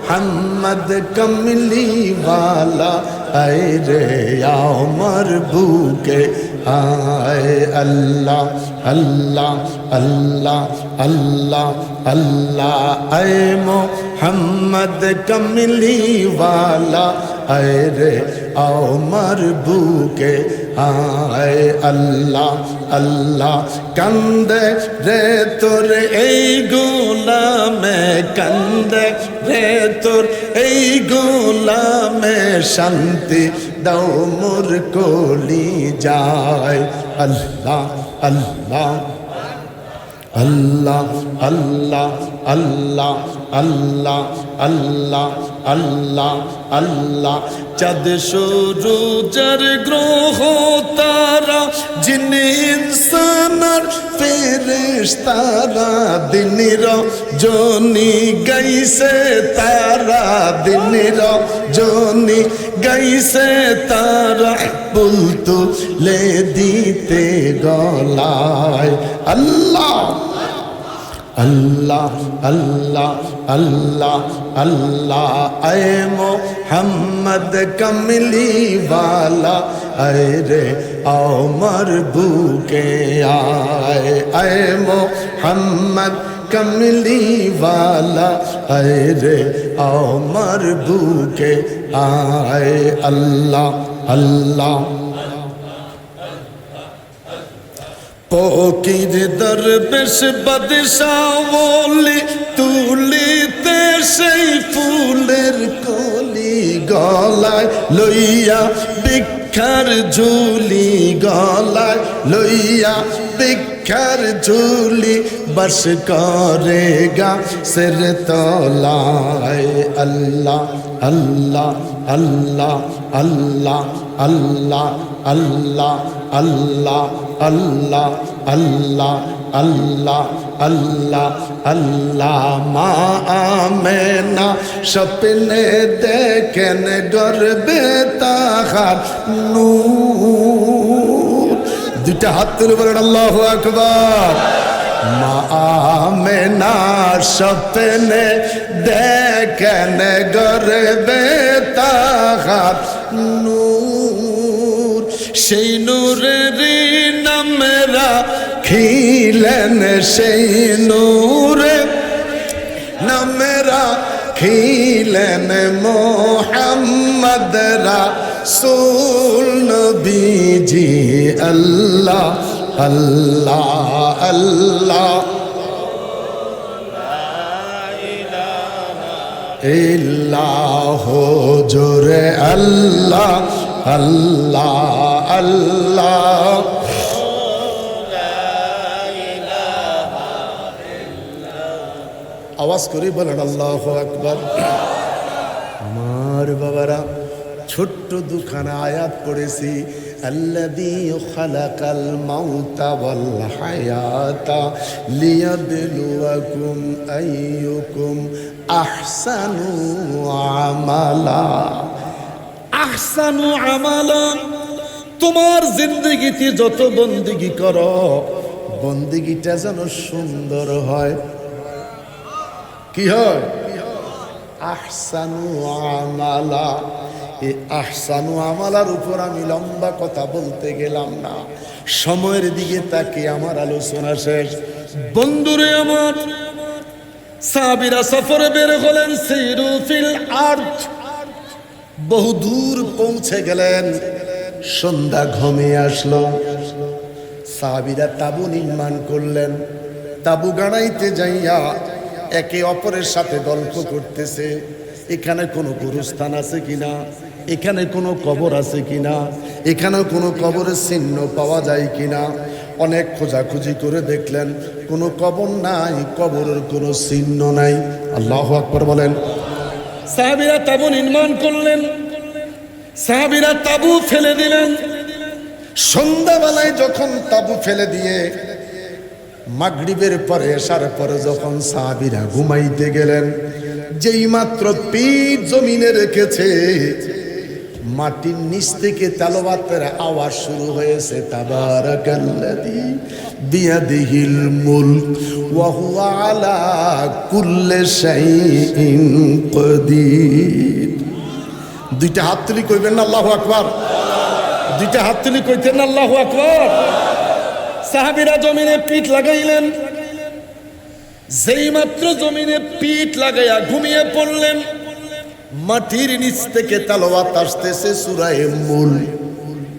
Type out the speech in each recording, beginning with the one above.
मोहम्मद कमली वाला आए रे आओ मरबूके आए अल्लाह अल्लाह अल्लाह अल्लाह अल्लाह आए मोहम्मद कमली वाला आए रे आओ मरबूके आए अल्लाह अल्लाह कंदे रे तोर ए गोलामे कंदे रे तोर ए गोलामे शांति दाओ मोर कोली जाए अल्लाह अल्लाह अल्लाह अल्लाह अल्लाह अल्लाह अल्लाह अल्लाह अल्लाह चाँद सूरजेर ग्रह तारा जिन इंसानार फेरेश्तारा दिन रजनी गाइছে तारा दिन रजनी गाइছে तारा पुल तुले दीते गलाय अल्लाह अल्लाह अल्लाह अल्लाह अल्लाह आए मोहम्मद कमली वाला आए रे आओ मरबूके आए मोहम्मद कमली वाला आए रे आओ मरबूके आए अल्लाह अल्लाह फकीर दरवेश बादशाह ओली तुलिते সেই ফুলের কলি গলায় লইয়া ভিক্ষার ঝুলি গলায় লইয়া ভিক্ষার ঝুলি বস করে গাছের তলায় আল্লাহ আল্লাহ আল্লাহ আল্লাহ আল্লাহ আল্লাহ আল্লাহ अल्लाह अल्लाह अल्लाह अल्लाह अल्लाह मा आमेना सपने देखें गरबे ताहार नूर दुटा हाथ तुले बोलें अल्लाहु अकबर मा आमेना सपने देखें गरबे ताहार नूर সেই নূরের নামরা খিলেন সেই নূরে নামরা খিলেন মোহাম্মদ রাসূল নবীজি আল্লাহ আল্লাহ আল্লাহ ইল্লাহ জোরে আল্লাহ अल्लाह अल्लाह आवाज करी बोलें अल्लाहु अकबर আমার বাবারা ছোট্ট দুখানা আয়াত পড়েছি আল্লাযী খালাকাল মাউতা ওয়াল হায়াতা লিয়াবলুয়াকুম আইয়ুকুম আহসানু আমালা আহসানু আমালান তোমার জিন্দেগিতে যত বন্দেগি করো বন্দেগিটা যেন সুন্দর হয় কি হয় আহসানু আমালা এই আহসানু আমালার উপর আমি লম্বা কথা বলতে গেলাম না সময়ের দিকে তাকিয়ে আমার আলোচনা শেষ বন্ধুরে আমার সাহাবীরা সফরে বের হলেন সিরু ফিল আরদ বহু দূর পৌঁছে গেলেন সন্ধ্যা ঘনিয়ে আসলো সাহাবীরা তাবু নির্মাণ করলেন তাবু গাড়াইতে যাইয়া একে অপরের সাথে গল্প করতেছে এখানে কোনো গুরুস্থান আছে কিনা এখানে কোনো কবর আছে কিনা এখানে কোনো কবরের চিহ্ন পাওয়া যায় কিনা অনেক খোঁজাখুঁজি করে দেখলেন কোনো কবর নাই কবরের কোনো চিহ্ন নাই আল্লাহু আকবার বলেন সাহাবীরা তাবু নির্মাণ করলেন সাহাবীরা তাবু ফেলে দিলেন সন্ধ্যাবেলায় যখন তাবু ফেলে দিয়ে মাগরিবের পরে এশার পরে যখন সাহাবীরা ঘুমাইতে গেলেন যেই মাত্র পিঠ জমিনে রেখেছে মাটির নিচ থেকে তেলাওয়াতের আওয়াজ শুরু হয়েছে, তাবারাকাল্লাযী বিয়াদিহিল মুলক ওয়া হুয়া আলা কুল্লি শাইইন কাদির। দুইটা হাত তুলি কইবেন না আল্লাহু আকবার? দুইটা হাত তুলি কইতেন না আল্লাহু আকবার? সাহাবীরা জমিনে পিঠ লাগাইলেন, যেই মাত্র জমিনে পিঠ লাগাইয়া ঘুমিয়ে পড়লেন, মাটির নিচ থেকে তেলাওয়াত আসতেছে সূরা মুলক।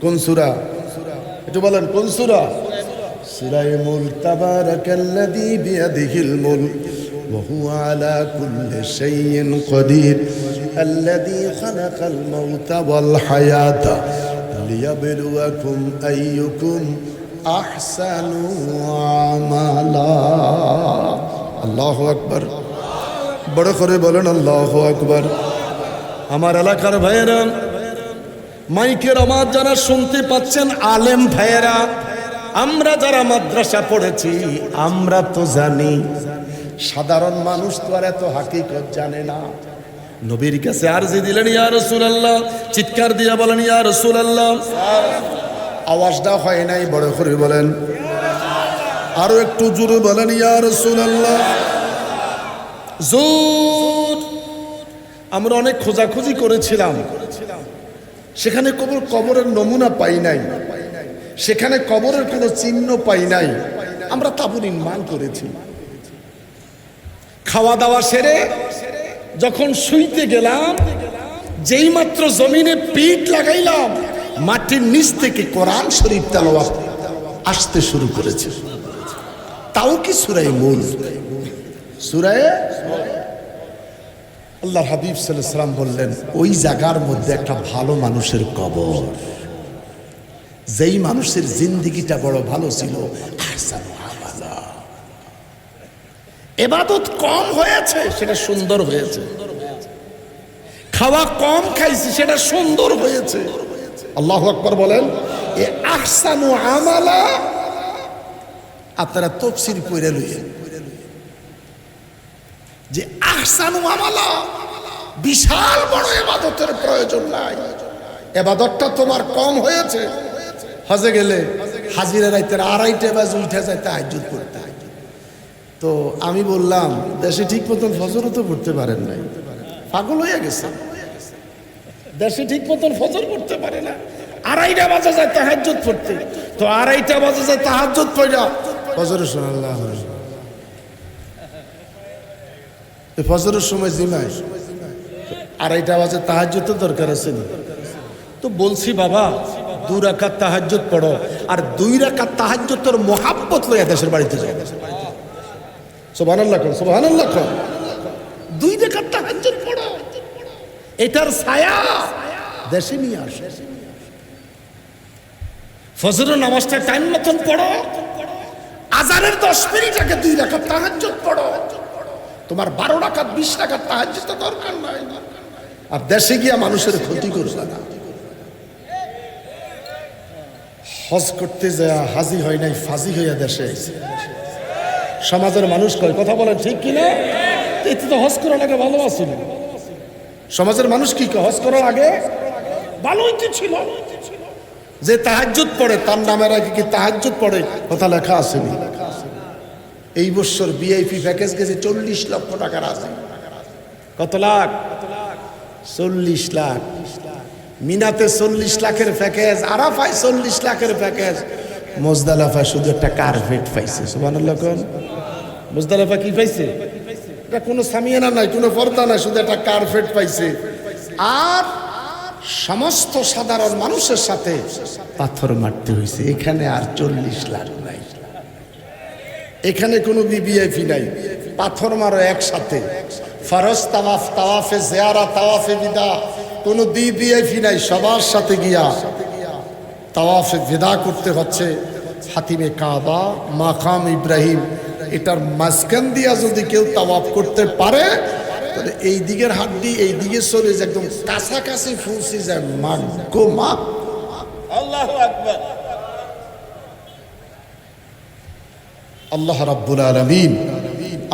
কোন সূরা? একটু বলেন কোন সূরা? সূরা মুলক। তাবারাকাল্লাযী বিয়াদিহিল মুলক ওয়া হুয়া আলা কুল্লি শাইইন কাদির আল্লাযী খালাকাল মাউতা ওয়াল হায়াতা লিয়াবলুয়াকুম আইয়ুকুম আহসানু আমালা। আল্লাহু আকবার। বড় করে বলেন আল্লাহু আকবার। আমার এলাকার ভাইয়েরা, মাইকের আওয়াজ যারা শুনতে পাচ্ছেন, আলেম ভাইয়েরা, আমরা যারা মাদ্রাসা পড়েছি আমরা তো জানি, সাধারণ মানুষ তো আর এত হাকিকত জানে না। নবীর কাছে আরজি দিলেন, ইয়া রাসূলুল্লাহ, চিৎকার দিয়ে বলেন ইয়া রাসূলুল্লাহ। আওয়াজটা হয় নাই, বড় করে বলেন, আরো একটু জোরে বলেন ইয়া রাসূলুল্লাহ। জোর। আমরা অনেক খোঁজাখুঁজি করেছিলাম, সেখানে কবরের নমুনা পাই নাই, সেখানে কবরের কোনো চিহ্ন পাই নাই। আমরা তাবু নির্মাণ করেছি। খাওয়া দাওয়া সেরে যখন শুইতে গেলাম, যেই মাত্র জমিনে পিঠ লাগাইলাম, মাটির নিচ থেকে কোরআন শরীফ তেলাওয়াত আসতে শুরু করেছে। তাও কি সূরা মুলক? সূরা আল্লাহর হাবিব সাল্লাল্লাহু আলাইহি ওয়াসাল্লাম বললেন, ওই জায়গার মধ্যে একটা ভালো মানুষের কবর, যেই মানুষের জিন্দেগিটা বড় ভালো ছিল, আহসানু আমালা, ইবাদত কম হয়েছে সেটা সুন্দর হয়েছে, খাওয়া কম খাইছে সেটা সুন্দর হয়েছে। আল্লাহু আকবার বলেন। এ আহসানু আমালা আপনারা তাফসীর পড়ে লইয়েন যে আহসানু আমালা বিশাল বড় ইবাদতের প্রয়োজন নাই। ইবাদতটা তোমার কম হয়েছে। হজে গেলে হাজিরা রাইতের 2:30 বাজে উঠে যায় তাহাজ্জুদ পড়তে। তো আমি বললাম, দেশে ঠিক মতন ফজরও তো পড়তে পারেন নাই, পাগল হয়ে গেছে। দেশে ঠিক মতন ফজর পড়তে পারে না, 2:30 বাজে যায় তাহাজ্জুদ পড়তে। তো 2:30 বাজে যায় তাহাজ্জুদ পড়া, ফজরের সময় আল্লাহ ফজরের সময় জিমায় 2:30 বাজে তাহাজ্জুদ তো দরকার আছে না। তো বলছি, বাবা 2 রাকাত তাহাজ্জুদ পড়ো, আর 2 রাকাত তাহাজ্জুদ তোর মোহাব্বত লইয়া দেশের বাড়িতে যাও। সুবহানাল্লাহ কোন, সুবহানাল্লাহ কোন। 2 রাকাত তাহাজ্জুদ পড়ো, এটার ছায়া দেশে নিয়ে আসে। ফজরের নামাজটা টাইম মতন পড়ো, আজানের 10 মিনিট আগে 2 রাকাত তাহাজ্জুদ পড়ো। তোমার 12 রাকাত 20 রাকাত তাহাজ্জুদ দরকার নাই। আর দেশে গিয়া মানুষের ক্ষতি করবে না। হজ করতে যায় হাজি হয় নাই, ফাজি হইয়া দেশে আইছে। সমাজের মানুষ কয়, কথা বলেন ঠিক কিনা? এতে তো হজ করার আগে ভালো আছিল। সমাজের মানুষ কি কয়, হজ করার আগে ভালোই তো ছিল। যে তাহাজ্জুদ পড়ে তার নামের আগে কি তাহাজ্জুদ পড়ে কথা লেখা আছে? এই বছর ভিআইপি প্যাকেজ গেছে 40 লক্ষ টাকা আছে। কত লাখ? 40 লাখ। মিনাতে 40 লাখের প্যাকেজ, আরাফায় 40 লাখের প্যাকেজ, মুজদালিফায় শুধু একটা কার্পেট পাইছে। সুবহানাল্লাহ কোন। মুজদালিফা কি পাইছে? এটা কোনো সামিয়ানা নাই, কোনো পর্দা নাই, শুধু একটা কার্পেট পাইছে। আর সমস্ত সাধারণ মানুষের সাথে পাথর মারতে হয়েছে। এখানে আর 40 লাখ নাই, এখানে কোনো ভিআইপি নাই। পাথর মারো একসাথে, ফরজ তাওয়াফ, তাওয়াফে জিয়ারা, তাওয়াফে বিদা, কোনো ভিআইপি নাই। সবার সাথে গিয়া তাওয়াফে বিদা করতে হচ্ছে। হাতিমে কাবা, মাকাম ইব্রাহিম, এটার মাঝখান দিয়া যদি কেউ তাওয়াফ করতে পারে, তাহলে এই দিকের হাড্ডি এই দিকে চলে যায়, একদম কাছাকাছি পৌঁছে যায়। মাগো মা, আল্লাহু আকবার। আল্লাহ রাব্বুল আলামিন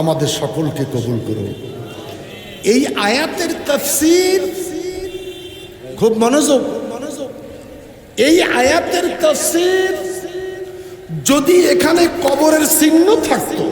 আমাদের সকলকে কবুল করুন। এই আয়াতের তাফসীর খুব মনোযোগ। এই আয়াতের তাফসীর যদি এখানে কবরের চিহ্ন থাকতো,